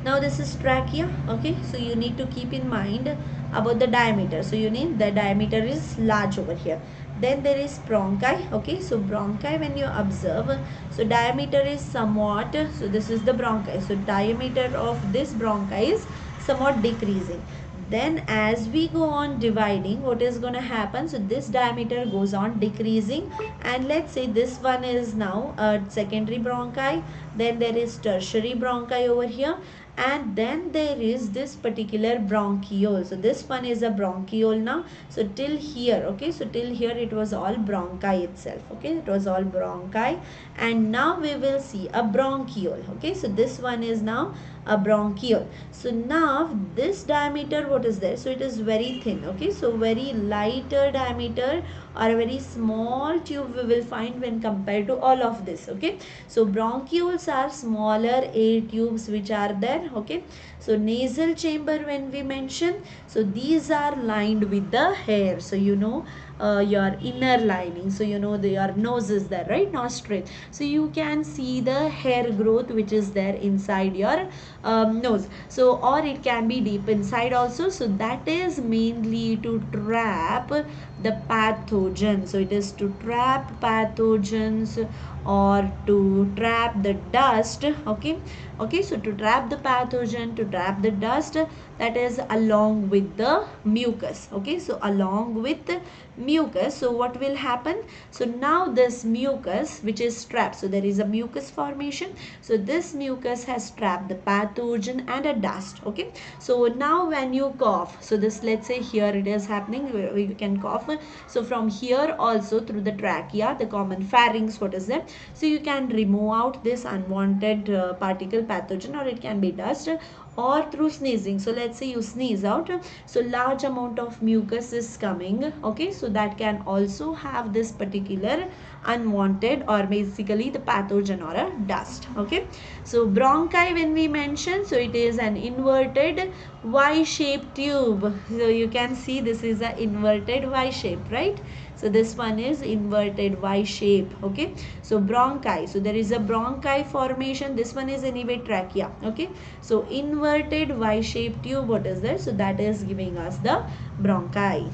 Now this is trachea, okay. So you need to keep in mind about the diameter. So you need the diameter is large over here. Then there is bronchi, okay. So bronchi, when you observe, so diameter is somewhat, so this is the bronchi, so diameter of this bronchi is somewhat decreasing. Then as we go on dividing, what is going to happen? So this diameter goes on decreasing, and let's say this one is now a secondary bronchi, then there is tertiary bronchi over here, and then there is this particular bronchiole. So this one is a bronchiole now. So till here, okay, so till here it was all bronchi itself, okay, it was all bronchi, and now we will see a bronchiole, okay. So this one is now a bronchiole. So now this diameter, what is there? So it is very thin, okay, so very lighter diameter or a very small tube we will find when compared to all of this, okay. So bronchioles are smaller air tubes which are there, okay. So nasal chamber, when we mention, so these are lined with the hair. So you know your inner lining, so you know your nose is there, right, nostril. So you can see the hair growth which is there inside your nose. So or it can be deep inside also. So that is mainly to trap the pathogen. So it is to trap pathogens or to trap the dust, okay. Okay, so to trap the pathogen, to trap the dust, that is along with the mucus, okay. So along with mucus, so what will happen? So now this mucus which is trapped, so there is a mucus formation, so this mucus has trapped the pathogen and a dust, okay. So now when you cough, so this, let's say here it is happening, you can cough, so from here also through the trachea, the common pharynx, what is that? So you can remove out this unwanted particle pathogen, or it can be dust, or through sneezing. So let's say you sneeze out, so large amount of mucus is coming, okay. So that can also have this particular unwanted or basically the pathogen or a dust, okay. So bronchi, when we mention, so it is an inverted Y-shaped tube. So you can see this is an inverted Y shape, right? So this one is inverted Y shape, okay. So bronchi, so there is a bronchi formation, this one is anyway trachea, okay. So inverted Y shaped tube, what is there? So that is giving us the bronchi,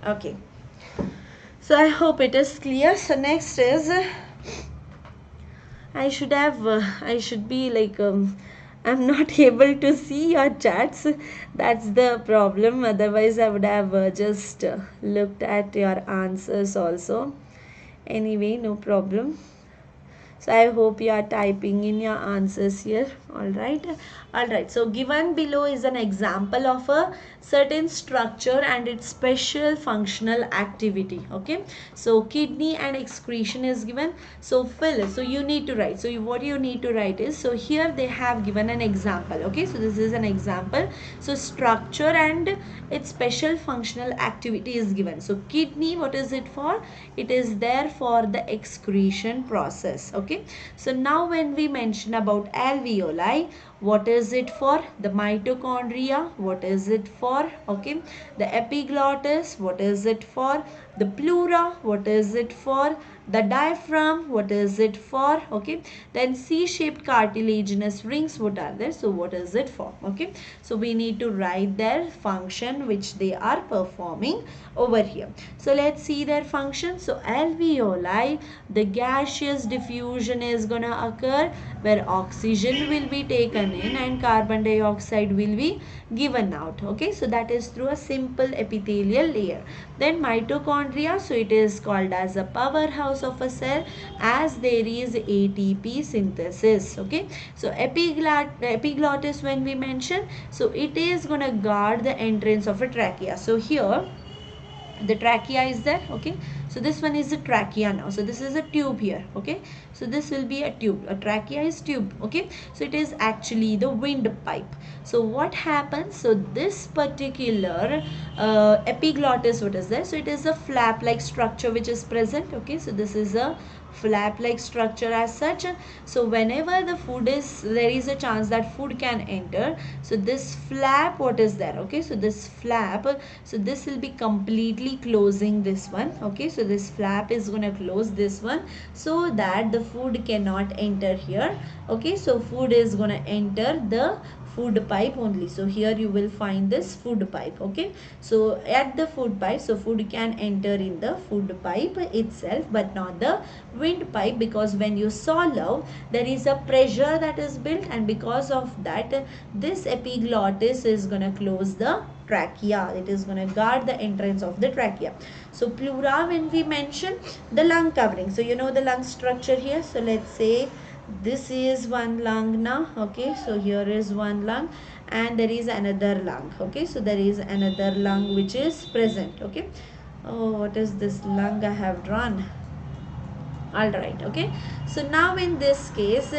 okay. So I hope it is clear. So next is I should be like I'm not able to see your chats. That's the problem. Otherwise, I would have just looked at your answers also. Anyway, no problem. So I hope you are typing in your answers here. Alright. So given below is an example of a certain structure and its special functional activity. Okay. So kidney and excretion is given. So fill. So you need to write. So what you need to write is, so here they have given an example. Okay. So this is an example. So structure and its special functional activity is given. So kidney, what is it for? It is there for the excretion process. Okay. So now when we mention about alveoli, what is it for? The mitochondria, what is it for? Okay, the epiglottis, what is it for? The pleura, what is it for? The diaphragm, what is it for? Okay, then C-shaped cartilaginous rings, what are there? So what is it for? Okay, so we need to write their function which they are performing over here. So let's see their function. So alveoli, the gaseous diffusion is gonna occur where oxygen will be taken in and carbon dioxide will be given out. Okay, so that is through a simple epithelial layer. Then mitochondria, so it is called as a powerhouse of a cell as there is ATP synthesis. Okay, so epiglottis when we mention, so it is gonna guard the entrance of a trachea. So here the trachea is there. Okay, so this one is the trachea now. So this is a tube here. Okay, so this will be a tube. A trachea is tube. Okay, so it is actually the windpipe. So what happens? So this particular epiglottis, what is there? So it is a flap like structure which is present. Okay, so this is a flap like structure as such. So whenever the food is, there is a chance that food can enter. So this flap, what is there? Okay, so this flap, so this will be completely closing this one. Okay, so this flap is going to close this one so that the food cannot enter here. Okay, so food is going to enter the food pipe only. So here you will find this food pipe. Okay, so at the food pipe, so food can enter in the food pipe itself but not the windpipe, because when you swallow there is a pressure that is built, and because of that this epiglottis is going to close the trachea. It is going to guard the entrance of the trachea. So pleura when we mention the lung covering, so you know the lung structure here. So let's say this is one lung now. Okay, so here is one lung and there is another lung. Okay, so there is another lung which is present. Okay, oh, what is this lung I have drawn? All right. Okay, so now in this case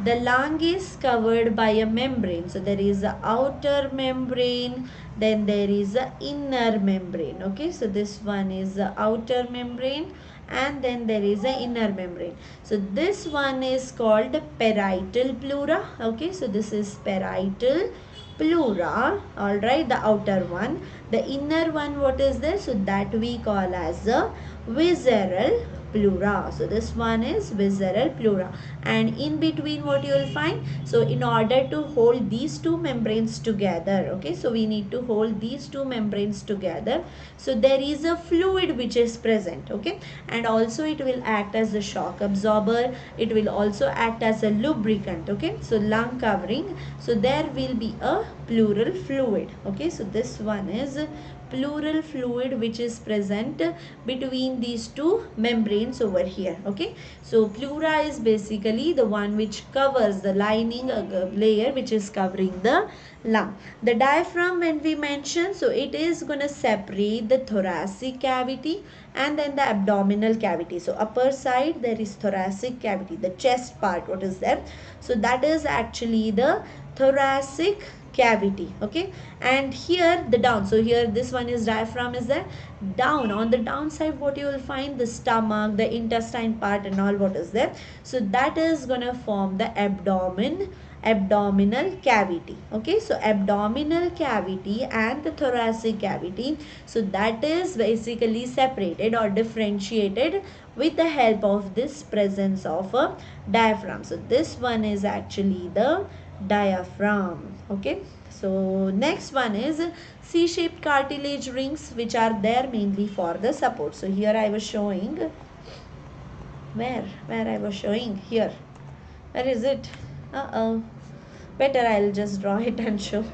the lung is covered by a membrane. So there is a outer membrane, then there is a inner membrane. Okay, so this one is the outer membrane and then there is a inner membrane. So this one is called parietal pleura. Okay, so this is parietal pleura. All right, the outer one. The inner one, what is this? So that we call as a visceral pleura. So this one is visceral pleura, and in between what you will find, so in order to hold these two membranes together, okay, so we need to hold these two membranes together. So there is a fluid which is present. Okay, and also it will act as a shock absorber. It will also act as a lubricant. Okay, so lung covering, so there will be a pleural fluid. Okay, so this one is pleural fluid which is present between these two membranes over here. Okay, so pleura is basically the one which covers the lining layer which is covering the lung. The diaphragm when we mention, so it is going to separate the thoracic cavity and then the abdominal cavity. So upper side there is thoracic cavity, the chest part, what is there? So that is actually the thoracic cavity. Okay, and here the down, so here this one is diaphragm is there. Down, on the downside what you will find, the stomach, the intestine part and all, what is there? So that is gonna form the abdominal cavity. Okay, so abdominal cavity and the thoracic cavity, so that is basically separated or differentiated with the help of this presence of a diaphragm. So this one is actually the diaphragm. Okay, so next one is C-shaped cartilage rings which are there mainly for the support. So here I was showing, where I was showing here, where is it? Better I'll just draw it and show.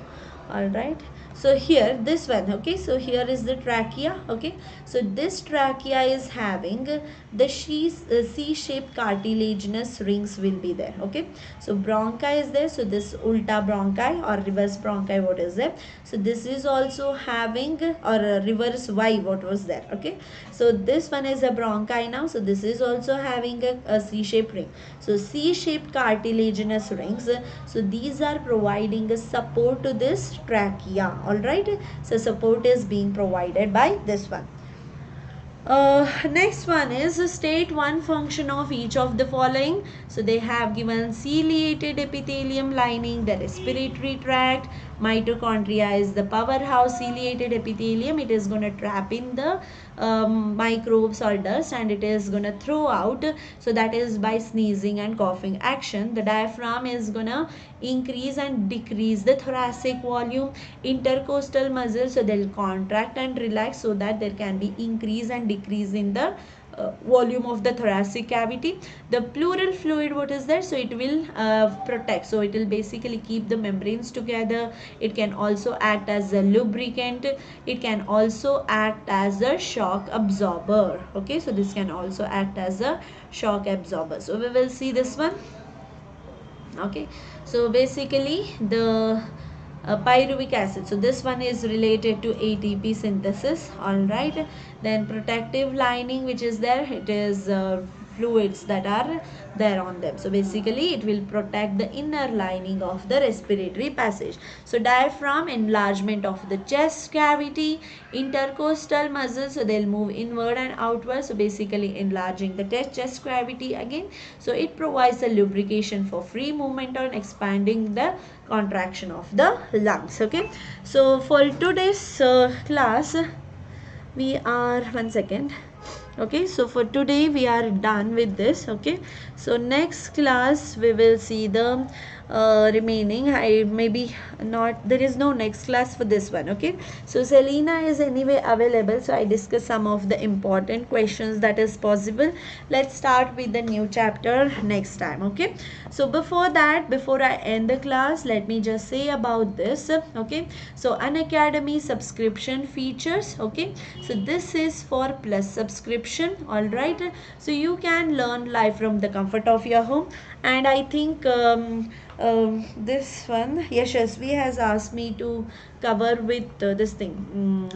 All right, so here this one. Okay, so here is the trachea. Okay, so this trachea is having the C-shaped cartilaginous rings will be there. Okay, so bronchi is there, so this ulta bronchi or reverse bronchi, what is there? So this is also having, or reverse Y, what was there? Okay, so this one is a bronchi now, so this is also having a C-shaped ring. So C-shaped cartilaginous rings, so these are providing a support to this trachea. All right, so support is being provided by this one. Next one is state one function of each of the following. So they have given ciliated epithelium lining the respiratory tract. Mitochondria is the powerhouse. Ciliated epithelium, it is going to trap in the microbes or dust and it is going to throw out. So that is by sneezing and coughing action. The diaphragm is going to increase and decrease the thoracic volume. Intercostal muscles, so they'll contract and relax so that there can be increase and decrease in the volume of the thoracic cavity. The pleural fluid, what is that? So it will protect, so it will basically keep the membranes together. It can also act as a lubricant. It can also act as a shock absorber. Okay, so this can also act as a shock absorber. So we will see this one. Okay, so basically the pyruvic acid, so this one is related to ATP synthesis. All right, then protective lining which is there, it is fluids that are there on them. So basically it will protect the inner lining of the respiratory passage. So diaphragm, enlargement of the chest cavity. Intercostal muscles, so they'll move inward and outward, so basically enlarging the chest cavity again. So it provides a lubrication for free movement and expanding the contraction of the lungs. Okay, so for today's class we are, one second. Okay, so for today we are done with this. Okay, so next class we will see the remaining. I maybe not, there is no next class for this one. Okay, so Selena is anyway available, so I discuss some of the important questions that is possible. Let's start with the new chapter next time. Okay, so before that, before I end the class, let me just say about this. Okay, so Unacademy subscription features. Okay, so this is for plus subscription. All right, so you can learn live from the comfort of your home. And I think this one, Yashasvi has asked me to cover with this thing,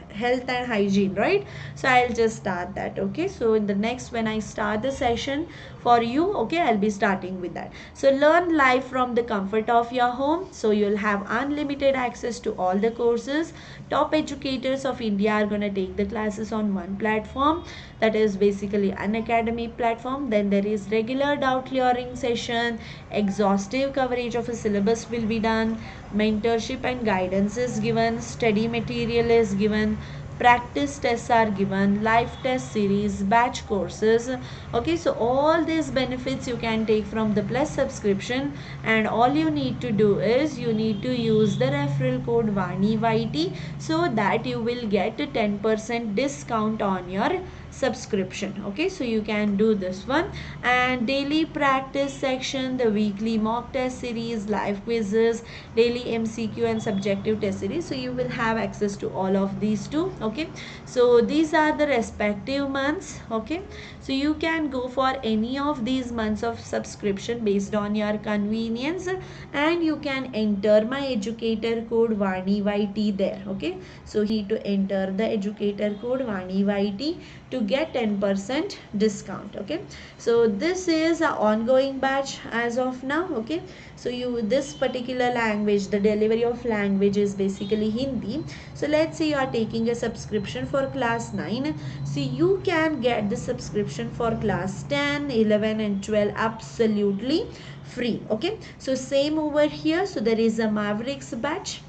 health and hygiene, right? So I'll just start that. Okay, so in the next, when I start the session for you, okay, I'll be starting with that. So learn live from the comfort of your home. So you'll have unlimited access to all the courses. Top educators of India are going to take the classes on one platform, that is basically Unacademy platform. Then there is regular doubt clearing session, exhaustive coverage of a syllabus will be done, mentorship and guidance is given, study material is given, practice tests are given, live test series, batch courses. Okay, so all these benefits you can take from the plus subscription, and all you need to do is you need to use the referral code VANIYT so that you will get a 10% discount on your subscription. Okay, so you can do this one. And daily practice section, the weekly mock test series, live quizzes, daily MCQ and subjective test series, so you will have access to all of these too. Okay, so these are the respective months. Okay, so you can go for any of these months of subscription based on your convenience, and you can enter my educator code VANIYT there. Okay, so you need to enter the educator code VANIYT to get 10% discount. Okay, so this is an ongoing batch as of now. Okay, so you, this particular language, the delivery of language is basically Hindi. So let's say you are taking a subscription for class 9, so you can get the subscription for class 10, 11 and 12 absolutely free. Okay, so same over here. So there is a Mavericks batch.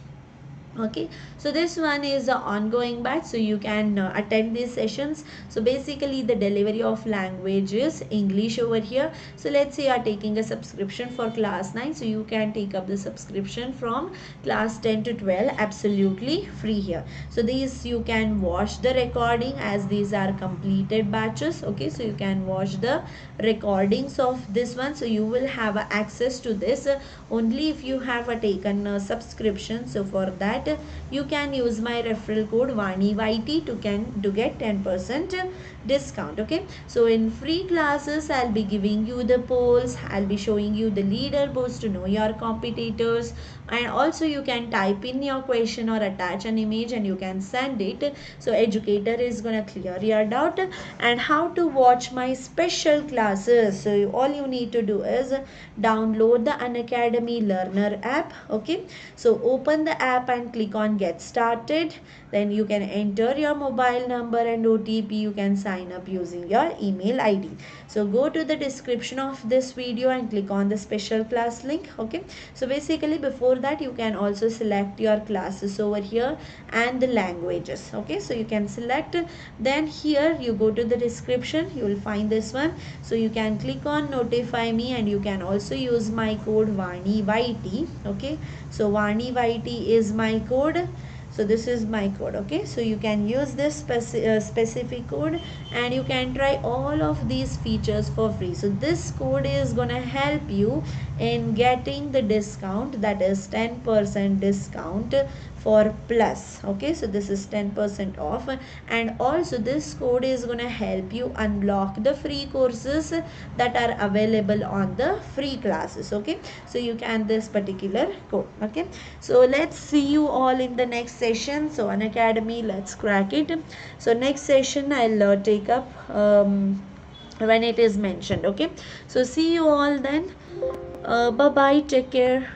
Okay, so this one is an ongoing batch, so you can attend these sessions. So basically the delivery of language is English over here. So let's say you are taking a subscription for class 9, so you can take up the subscription from class 10 to 12 absolutely free here. So these you can watch the recording, as these are completed batches. Okay, so you can watch the recordings of this one, so you will have access to this only if you have taken a subscription. So for that you can use my referral code VANIYT to get 10% discount. Okay, so in free classes I'll be giving you the polls, I'll be showing you the leaderboards to know your competitors, and also you can type in your question or attach an image and you can send it. So Educator is gonna clear your doubt. And how to watch my special classes, so all you need to do is download the Unacademy learner app. Okay, so open the app and click on get started. Then you can enter your mobile number and OTP. You can sign up using your email ID. So go to the description of this video and click on the special class link. Okay, so basically before that you can also select your classes over here and the languages. Okay, so you can select, then here you go to the description, you will find this one. So you can click on notify me and you can also use my code Vani YT. Okay, so Vani YT is my code. So this is my code. Okay, so you can use this specific code and you can try all of these features for free. So this code is gonna help you in getting the discount, that is 10% discount for plus. Okay, so this is 10% off, and also this code is gonna help you unlock the free courses that are available on the free classes. Okay, so you can this particular code. Okay, so let's see you all in the next session. So Unacademy, let's crack it. So next session I'll take up when it is mentioned. Okay, so see you all then. Bye bye, take care.